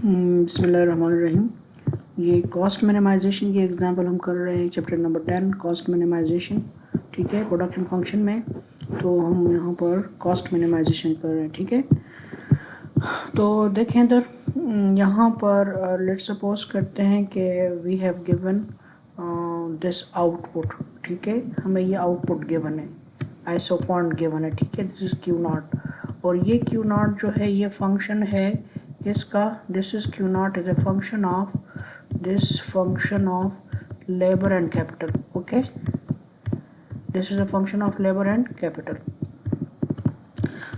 बिस्मिल्लाहिर्रहमानिर्रहीम। ये cost minimisation की एग्जांपल हम कर रहे हैं चैप्टर नंबर 10 कॉस्ट मिनिमाइजेशन। ठीक है, प्रोडक्शन फंक्शन में तो हम यहाँ पर कॉस्ट मिनिमाइजेशन कर रहे हैं। ठीक है, तो देखें इधर यहाँ पर लेट्स सपोज करते हैं कि we have given this output. ठीक है, हमें ये आउटपुट गिवन है, आइसो पॉइंट गिवन है। ठीक है, दिस इज क्यू नॉट और ये क्यू नॉट जो है ये फंक्शन है किसका, this is Q not is a function of this function of labour and capital. Okay, this is a function of labour and capital.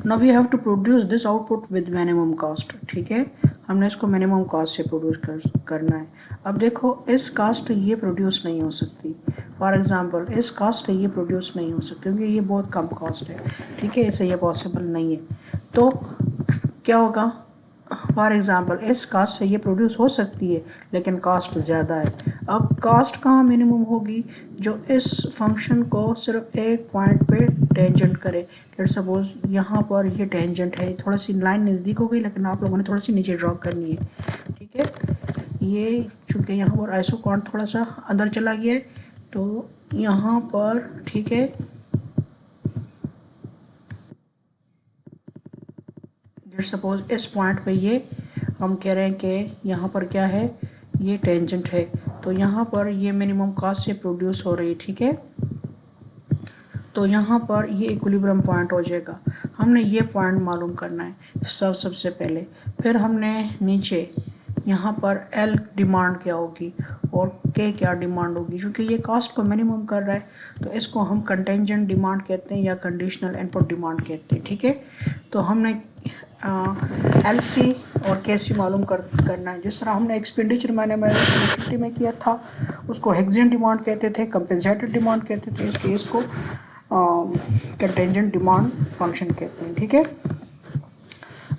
Now we have to produce this output with minimum cost. ठीक है, हमने इसको minimum cost से produce करना है। अब देखो इस कास्ट ये प्रोड्यूस नहीं हो सकती, फॉर एग्जांपल इस कास्ट से ये प्रोड्यूस नहीं हो सकती क्योंकि ये बहुत कम कॉस्ट है। ठीक है, इससे ये पॉसिबल नहीं है। तो क्या होगा, फॉर एग्जांपल इस कास्ट से ये प्रोड्यूस हो सकती है लेकिन कास्ट ज़्यादा है। अब कास्ट कहाँ मिनिमम होगी, जो इस फंक्शन को सिर्फ एक पॉइंट पे टेंजेंट करे। लेट्स सपोज यहाँ पर ये टेंजेंट है, थोड़ा सी लाइन नज़दीक हो गई लेकिन आप लोगों ने थोड़ी सी नीचे ड्रॉ करनी है। ठीक है, ये चूँकि यहाँ पर आइसोकॉन्ट थोड़ा सा अंदर चला गया है तो यहाँ पर ठीक है सपोज इस पॉइंट पे ये हम कह रहे हैं कि यहाँ पर क्या है, ये टेंजेंट है तो यहाँ पर ये मिनिमम कॉस्ट से प्रोड्यूस हो रही है। ठीक है, तो यहाँ पर ये इक्विलिब्रियम पॉइंट हो जाएगा। हमने ये पॉइंट मालूम करना है सबसे पहले, फिर हमने नीचे यहाँ पर एल डिमांड क्या होगी और के क्या डिमांड होगी। क्योंकि ये कॉस्ट को मिनिमम कर रहा है तो इसको हम कंटेंजेंट डिमांड कहते हैं या कंडीशनल इनपुट डिमांड कहते हैं। ठीक है, तो हमने एल सी और के सी मालूम करना है। जिस तरह हमने एक्सपेंडिचर मैंने में किया था उसको हेक्सेन डिमांड कहते थे, कंपेंसेटेड डिमांड कहते थे, इसलिए इसको कंटेंजेंट डिमांड फंक्शन कहते हैं। ठीक है,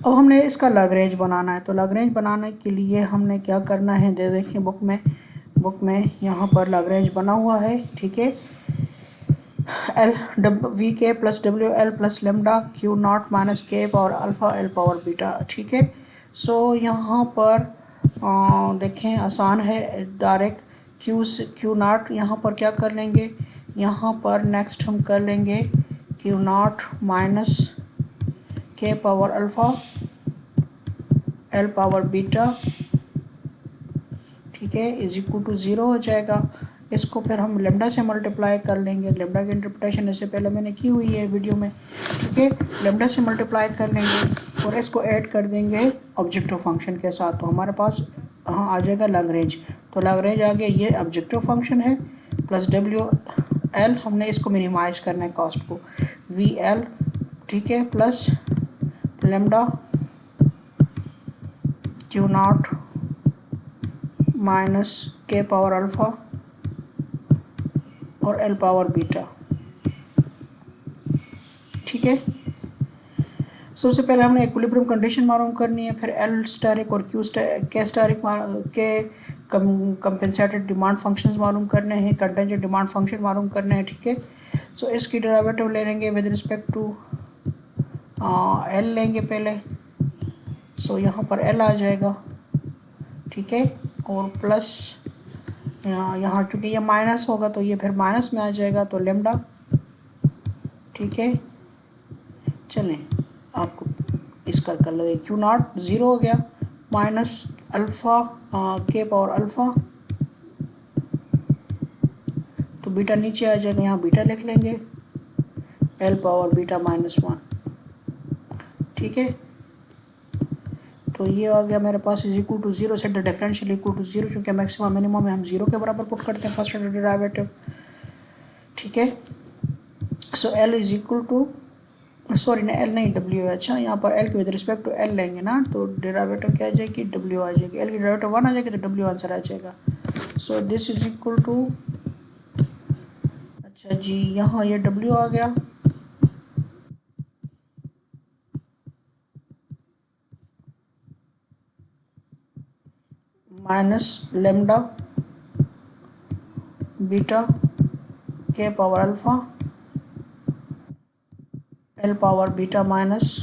अब हमने इसका लैग्रेंज बनाना है। तो लैग्रेंज बनाने के लिए हमने क्या करना है, दे देखें बुक में यहाँ पर लैग्रेंज बना हुआ है। ठीक है, L V K plus W L plus lambda Q naught minus K power alpha L power beta. ठीक है, सो यहाँ पर देखें आसान है, डायरेक्ट क्यू नॉट यहाँ पर क्या कर लेंगे, यहाँ पर नेक्स्ट हम कर लेंगे Q naught minus K power alpha L power beta. ठीक है, इज इक्वल टू 0 हो जाएगा। इसको फिर हम लेमडा से मल्टीप्लाई कर लेंगे। लेमडा की इंटरप्रिटेशन इससे पहले मैंने की हुई है वीडियो में। ठीक है, लेमडा से मल्टीप्लाई कर लेंगे और इसको ऐड कर देंगे ऑब्जेक्टिव फंक्शन के साथ तो हमारे पास हाँ आ जाएगा लैग्रेंज। तो लैग्रेंज आ गया, ये ऑब्जेक्टिव फंक्शन है प्लस डब्ल्यू एल, हमने इसको मिनिमाइज करना है कॉस्ट को, वी एल। ठीक है, plus lambda Q naught minus K power alpha और एल पावर बीटा। ठीक है, सबसे पहले हमने इक्विलिब्रियम कंडीशन मालूम करनी है, फिर एल स्टैरिक और के स्टैरिक के कंपेंसेटेड डिमांड फंक्शंस मालूम करने हैं, कंटेंजेंट डिमांड फंक्शन मालूम करने हैं। ठीक है, सो इसकी डेरिवेटिव ले लेंगे विद रिस्पेक्ट टू एल लेंगे पहले। सो यहाँ पर एल आ जाएगा। ठीक है, और प्लस यहाँ चूँकि ये माइनस होगा तो ये फिर माइनस में आ जाएगा तो लेमडा। ठीक है, चलें आपको इसका कर लगे, क्यू नॉट 0 हो गया माइनस अल्फ़ा के पावर अल्फ़ा, तो बीटा नीचे आ जाएगा, यहाँ बीटा लिख लेंगे एल पावर बीटा माइनस 1। ठीक है, तो ये आ गया मेरे पास is equal to 0 set the differential equal to 0, क्योंकि मैक्सिमम मिनिमम में हम 0 के बराबर पुट करते हैं फर्स्ट ऑर्डर डेरिवेटिव। ठीक है, so L is equal to sorry ना एल नहीं डब्ल्यू है। अच्छा, यहाँ पर एल के विद रिस्पेक्ट टू एल लेंगे ना तो डेरिवेटिव क्या आ जाएगी, डब्ल्यू आ जाएगी। एल की डेरिवेटिव 1 आ जाएगी तो डब्ल्यू आंसर आ जाएगा। So this is equal to, अच्छा जी यहाँ ये डब्ल्यू आ गया माइनस लेमडा बीटा के power alpha L power beta minus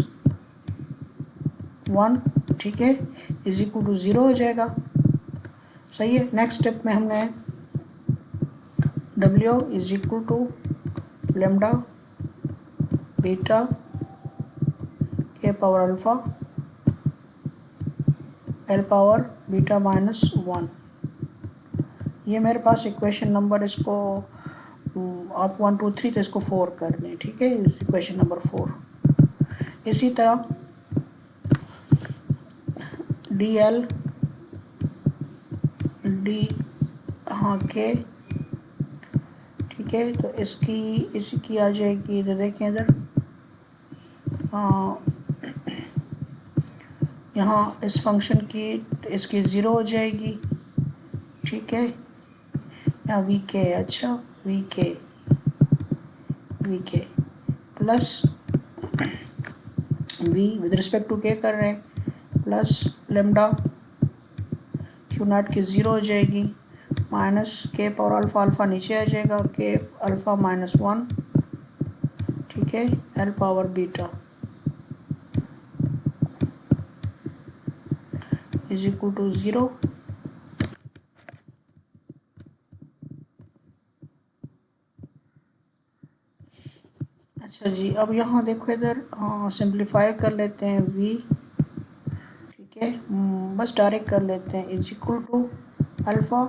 1। ठीक है, इज इक्वल टू 0 हो जाएगा। सही है। नेक्स्ट स्टेप में हमने W is equal to lambda beta के power alpha L power beta minus 1, ये मेरे पास इक्वेशन नंबर, इसको आप 1 2 3 तो इसको 4 कर दें, ठीक है, इक्वेशन नंबर 4। इसी तरह डी एल डी हाँ के, ठीक है, तो इसकी आ जाएगी, इधर देखें इधर, यहाँ इस फंक्शन की इसकी 0 हो जाएगी, ठीक है, यहाँ वी के, अच्छा V K plus V with respect to K कर रहे हैं, प्लस लेमडा क्यू नॉट की 0 हो जाएगी, minus K power alpha, alpha नीचे आ जाएगा, के अल्फा माइनस 1, ठीक है, L power beta is equal to 0। अच्छा जी, अब यहाँ देखो इधर सिंप्लीफाई कर लेते हैं v, ठीक है, बस डायरेक्ट कर लेते हैं, is equal to alpha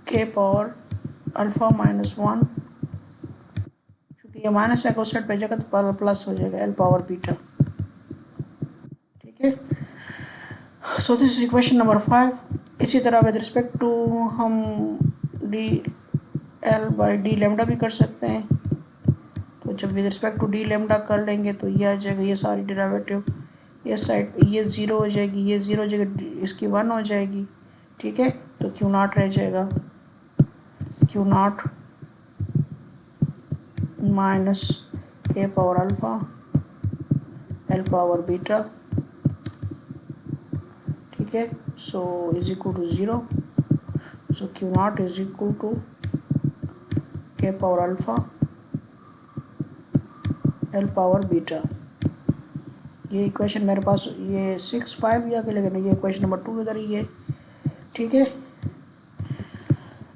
K power alpha minus 1, क्योंकि ये माइनस है, उस साइड पे जाएगा तो प्लस हो जाएगा, एल पावर बीटा, ठीक है। So this is equation number 5। इसी तरह विद रिस्पेक्ट टू हम D L by D lambda भी कर सकते हैं, तो जब with respect to D lambda कर लेंगे तो ये आ जाएगा, ये सारी डेरिवेटिव ये साइड ये 0 हो जाएगी, ये 0 हो जाएगी, इसकी 1 हो जाएगी, ठीक है, तो क्यू नॉट रह जाएगा, Q naught minus K power alpha L power beta, ठीक है, so is equal to 0, so Q not is equal to K power alpha L power beta. ये इक्वेशन मेरे पास ये 6 5 या के, लेकिन ये इक्वेशन नंबर 2 इधर ही है, ठीक है।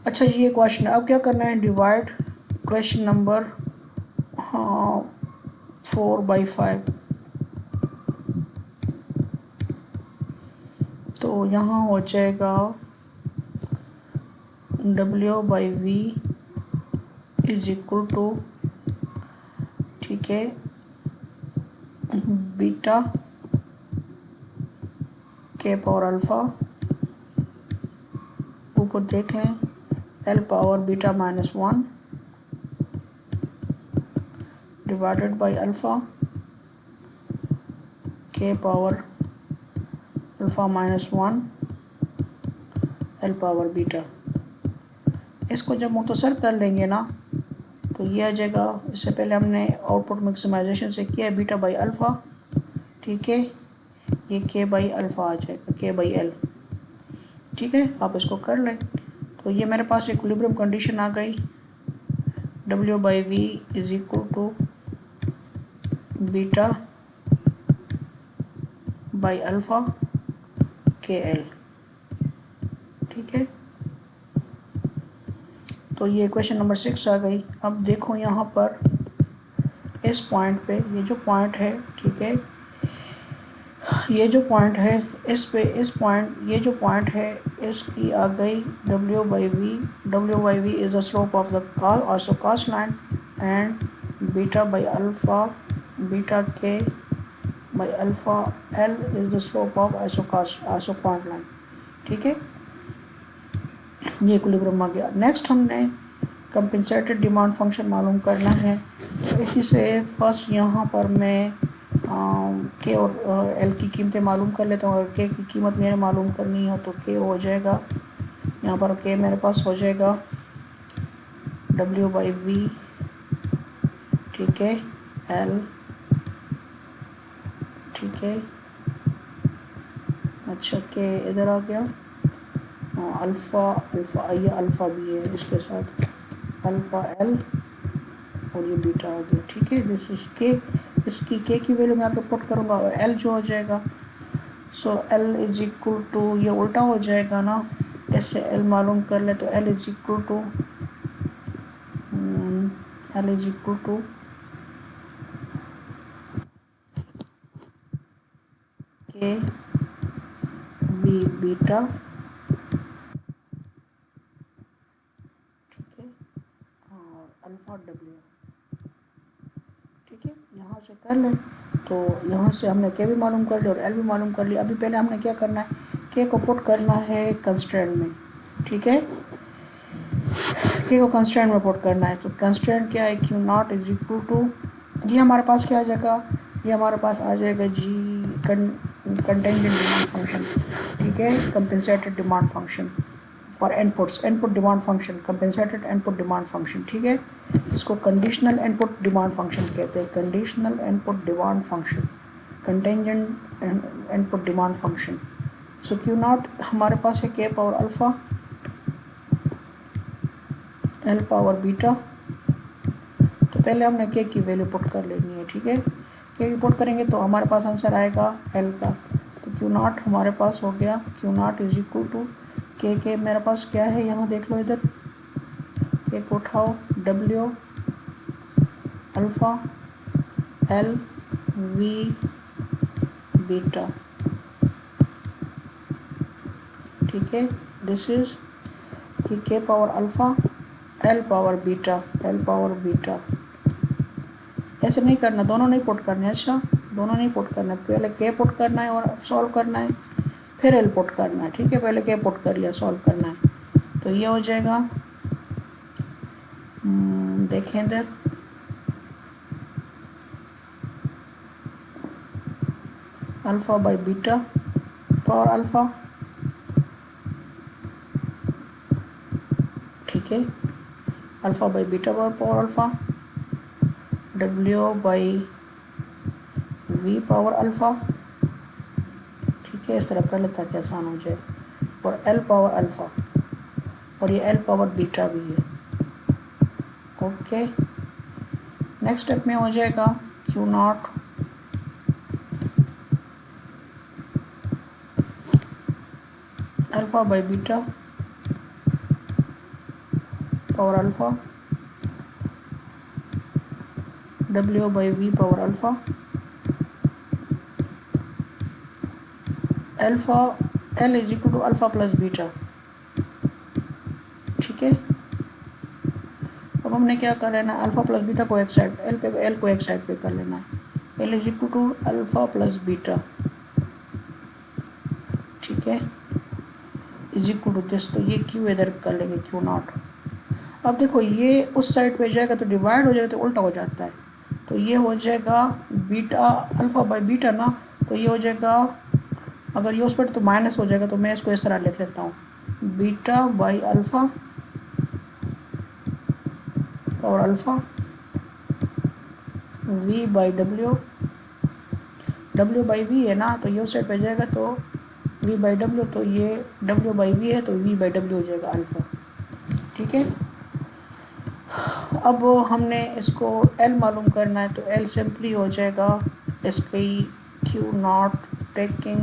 अच्छा जी, ये क्वेश्चन अब क्या करना है, डिवाइड क्वेश्चन नंबर 4/5, तो यहाँ हो जाएगा W by V is equal to, ठीक है, बीटा के पावर अल्फा, ऊपर देख लें, L power beta minus 1 divided by alpha K power alpha minus 1 L power beta. इसको जब मुख्तसर कर लेंगे ना तो ये आ जाएगा, इससे पहले हमने आउटपुट मैक्सिमाइजेशन से किया है बीटा बाई अल्फ़ा, ठीक है, ये के बाई अल्फ़ा आ जाएगा, के बाई एल, ठीक है, आप इसको कर लें। तो ये मेरे पास इक्विलिब्रियम कंडीशन आ गई, W by V is equal to beta by alpha K L, ठीक है। तो ये इक्वेशन नंबर 6 आ गई। अब देखो यहाँ पर इस पॉइंट पे, ये जो पॉइंट है, ठीक है, ये जो पॉइंट है इस पे, इस पॉइंट, ये जो पॉइंट है इसकी आ गई W by V. W by V is the slope of the isocost line and beta by alpha beta K by alpha L is the slope of isocost line, ठीक है, ये इक्विलिब्रियम आ गया। नेक्स्ट हमने compensated demand function मालूम करना है, तो इसी से फर्स्ट यहाँ पर मैं के और एल की कीमतें मालूम कर लेता हूँ। अगर के की कीमत मेरे मालूम करनी हो तो के हो जाएगा, यहाँ पर के मेरे पास हो जाएगा W बाई वी, ठीक है, एल, ठीक है, अच्छा के इधर आ गया, अल्फ़ा ये अल्फ़ा भी है इसके साथ, अल्फ़ा एल और ये बीटा आ गया, ठीक है। दिस इज के, इसकी के की वैल्यू मैं यहाँ पे पुट करूँगा और एल जो हो जाएगा सो एल इज इक्वल टू, ये उल्टा हो जाएगा ना, ऐसे एल मालूम कर ले तो एल इज इक्वल टू के बी बीटा, ठीक है, और अल्फा डब्ल्यू, ठीक है, यहाँ से कर लें। तो यहाँ से हमने के भी मालूम कर लिया और एल भी मालूम कर लिया। अभी पहले हमने क्या करना है, के को पुट करना है कंस्ट्रेंट में, ठीक है, के को कंस्ट्रेंट में पुट करना है। तो कंस्ट्रेंट क्या है, Q not is equal to, ये हमारे पास क्या आ जाएगा, ये हमारे पास आ जाएगा जी कंटेंजेंट डिमांड फंक्शन, ठीक है, compensated demand function for inputs, input demand function, compensated input demand function, ठीक है। इसको कंडीशनल इनपुट डिमांड फंक्शन कहते हैं, conditional input demand function, contingent input demand function. So Q not हमारे पास है के power alpha L power beta. तो पहले हमने के की वैल्यू पुट कर लेनी है, ठीक है, के की पुट करेंगे तो हमारे पास आंसर आएगा एल का। तो क्यू नॉट हमारे पास हो गया, Q not is equal to K मेरे पास क्या है, यहाँ देख लो इधर, के को उठाओ, W alpha L V beta, ठीक है, दिस इज के power alpha L power beta, L power beta. ऐसे नहीं करना, दोनों नहीं पुट करने, अच्छा दोनों नहीं पुट करना, पहले के पुट करना है और सॉल्व करना है, फिर एल पुट करना है, ठीक है, पहले के पुट कर लिया, सॉल्व करना है। तो ये हो जाएगा, देखें इधर, alpha by beta power alpha, ठीक है, alpha by beta power alpha, W by V power alpha, ठीक है, इस तरह कर लेता कि आसान हो जाए, और एल पावर अल्फा, और ये एल पावर बीटा भी है, ओके। नेक्स्ट स्टेप में हो जाएगा Q naught alpha by beta power alpha, W by V power alpha, alpha L is equal to alpha plus beta, ठीक है। अब हमने क्या कर लेना है, अल्फा प्लस बीटा को एक साइड, एल को एक साइड पे कर लेना है, L is equal to alpha plus beta, ठीक है, इज इक्वल टू दिस, तो ये क्यू इधर कर लेंगे, क्यू नॉट। अब देखो ये उस साइड पे जाएगा तो डिवाइड हो जाएगा, तो उल्टा हो जाता है, तो ये हो जाएगा बीटा अल्फा बाई बीटा ना, तो ये हो जाएगा, अगर ये उस पर तो माइनस हो जाएगा, तो मैं इसको इस तरह लिख लेता हूँ, बीटा बाई अल्फा और alpha V by W, W by V है ना, तो ये उस साइड पे जाएगा तो वी बाई डब्ल्यू, तो ये डब्ल्यू बाई वी है तो वी बाई डब्ल्यू हो जाएगा अल्फा, ठीक है। अब हमने इसको एल मालूम करना है, तो एल सिंपली हो जाएगा इसकी क्यू नॉट टेकिंग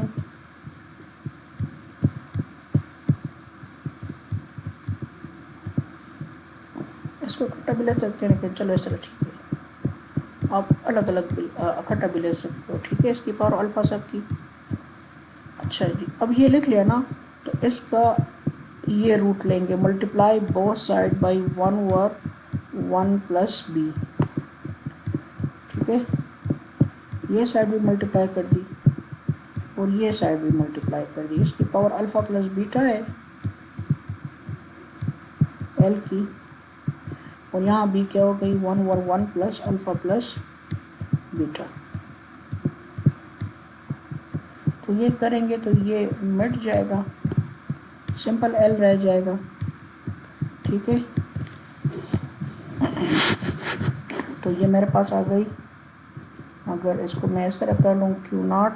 इसको इकट्ठा भी ले सकते हैं, लेकिन चलो इस तरह ठीक है, आप अलग अलग इकट्ठा भी ले सकते हो, ठीक है, इसकी पावर अल्फा सब की। अच्छा जी, अब ये लिख लिया ना, तो इसका ये रूट लेंगे, multiply both side by 1 over 1 plus B, ठीक है, ये साइड भी मल्टीप्लाई कर दी और ये साइड भी मल्टीप्लाई कर दी, इसकी पावर अल्फा प्लस बीटा है एल की, और यहाँ बी क्या हो गई 1 over 1 plus alpha plus beta. तो ये करेंगे तो ये मिट जाएगा, सिंपल एल रह जाएगा, ठीक है। तो ये मेरे पास आ गई, अगर इसको मैं इस तरह कर लूँ, Q not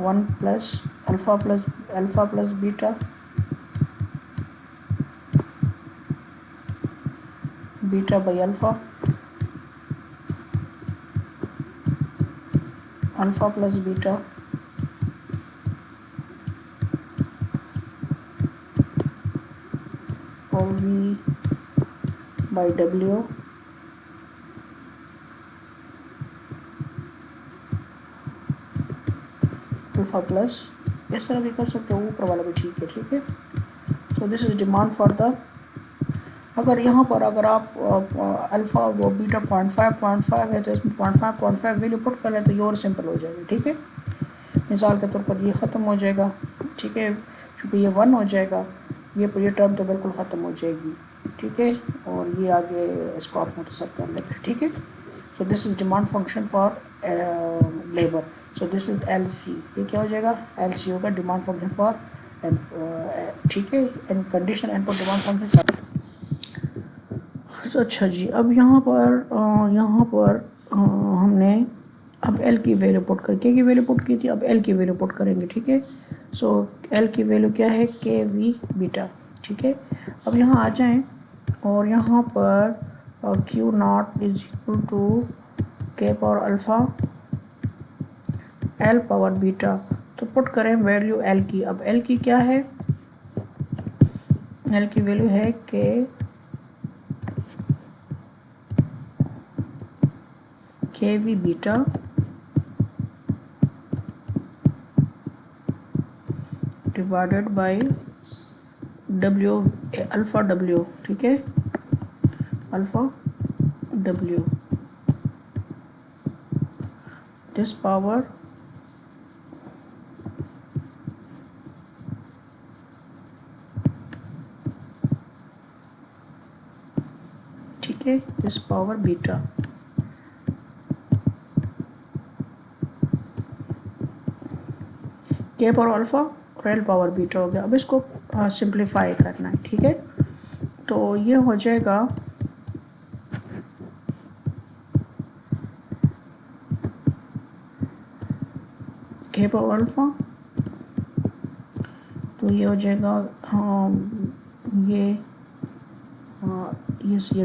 1 plus alpha plus beta beta by alpha plus beta और V by W alpha plus, इस तरह भी कर सकते हो, ऊपर वाला भी ठीक है, ठीक है। So this is demand for the, अगर यहाँ पर अगर आप अल्फा वो बीटा 0.5 है तो इसमें 0.5 वैल्यू पुट कर लें तो ये और सिंपल हो जाएगा, ठीक है। मिसाल के तौर पर ये ख़त्म हो जाएगा, ठीक है, क्योंकि ये 1 हो जाएगा, ये टर्म तो बिल्कुल ख़त्म हो जाएगी, ठीक है। और ये आगे इसको आप मुख्तसर कर लेंगे, ठीक है। So this is demand function for labour. So this is LC, ये क्या हो जाएगा, LC होगा डिमांड फंक्शन फॉर, ठीक है, इन कंडीशन इनपुट डिमांड फंक्शन। अच्छा जी, अब यहाँ पर हमने अब L की वैल्यू पुट कर, K की वैल्यू पुट की थी, अब L की वैल्यू पुट करेंगे, ठीक है। सो L की वैल्यू क्या है, KV बीटा, ठीक है। अब यहाँ आ जाएं और यहाँ पर Q naught is equal to K power alpha L power beta, तो पुट करें वैल्यू L की। अब L की क्या है, L की वैल्यू है KV beta divided by W alpha W, ठीक है, अल्फ़ा W, दिस पावर ठीक है, this power beta. K power alpha और L पावर बीटा हो गया। अब इसको सिंप्लीफाई करना है, ठीक है। तो ये हो जाएगा K पावर अल्फ़ा, तो ये हो जाएगा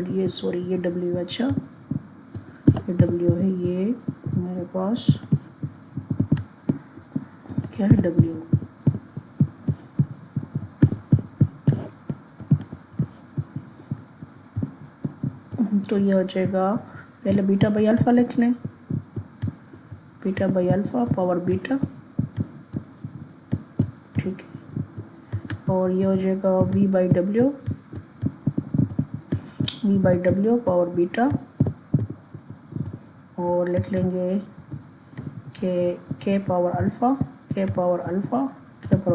ये सॉरी ये W, अच्छा ये W है, ये मेरे पास क्या है W, तो ये हो जाएगा, पहले बीटा बाई अल्फ़ा लिख लें, beta by alpha power beta, ठीक है। और ये हो जाएगा V by W power beta, और लिख लेंगे K power alpha K power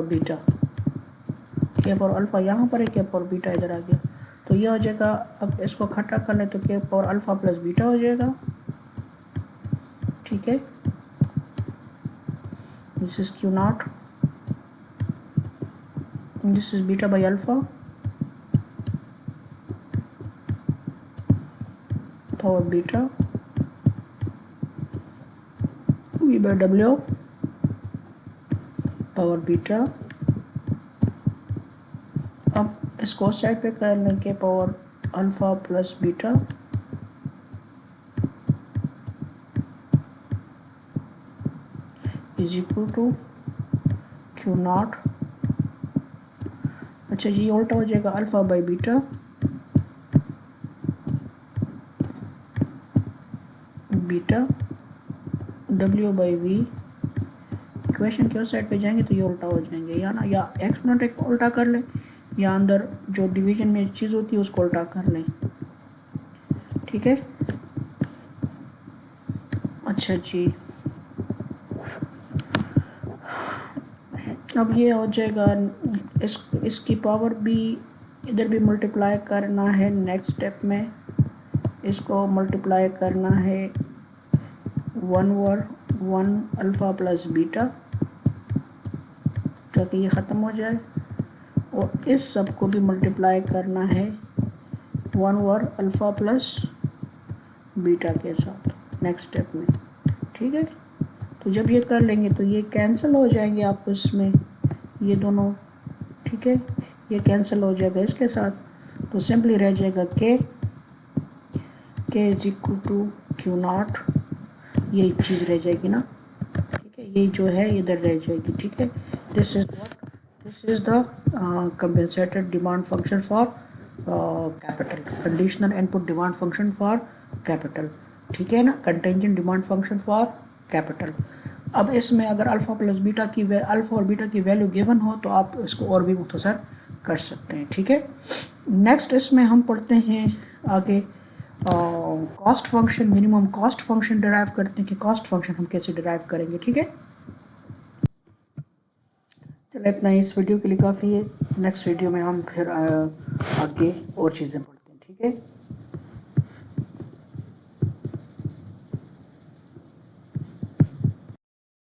beta, K power alpha यहाँ पर है, K पावर बीटा इधर आ गया, तो ये हो जाएगा। अब इसको इकट्ठा कर लें तो K power alpha plus beta हो जाएगा, ठीक है। This is Q naught, this is beta by alpha power beta V by W power beta. अब इसको साइड पे कर लें, K power alpha plus beta is equal to Q naught, अच्छा ये उल्टा हो जाएगा, alpha by beta beta W by V। Equation के उस साइड पे जाएंगे तो ये उल्टा हो जाएंगे, या ना, या एक्सपोनेंट उल्टा कर लें, या अंदर जो डिवीजन में चीज़ होती है उसको उल्टा कर लें, ठीक है। अच्छा जी, अब ये हो जाएगा, इसकी पावर भी इधर भी मल्टीप्लाई करना है, नेक्स्ट स्टेप में इसको मल्टीप्लाई करना है 1 अल्फ़ा प्लस बीटा, ताकि ये ख़त्म हो जाए, और इस सब को भी मल्टीप्लाई करना है 1 अल्फ़ा प्लस बीटा के साथ नेक्स्ट स्टेप में, ठीक है। तो जब ये कर लेंगे तो ये कैंसिल हो जाएंगे आपस में, ये दोनों, ठीक है, ये कैंसिल हो जाएगा इसके साथ, तो सिंपली रह जाएगा K is equal to Q naught, यही चीज़ रह जाएगी ना, ठीक है, ये जो है इधर रह जाएगी, ठीक है। This is the compensated demand function for capital, conditional input demand function for capital, ठीक है ना, contingent demand function for capital. अब इसमें अगर अल्फ़ा प्लस बीटा की अल्फ़ा और बीटा की वैल्यू गिवन हो तो आप इसको और भी मुख्तसर कर सकते हैं, ठीक है। नेक्स्ट इसमें हम पढ़ते हैं आगे cost function, minimum cost function derive करते हैं कि कॉस्ट फंक्शन हम कैसे डिराइव करेंगे, ठीक है। चलो इतना ही इस वीडियो के लिए काफ़ी है। नेक्स्ट वीडियो में हम फिर आगे और चीज़ें पढ़ते हैं, ठीक है।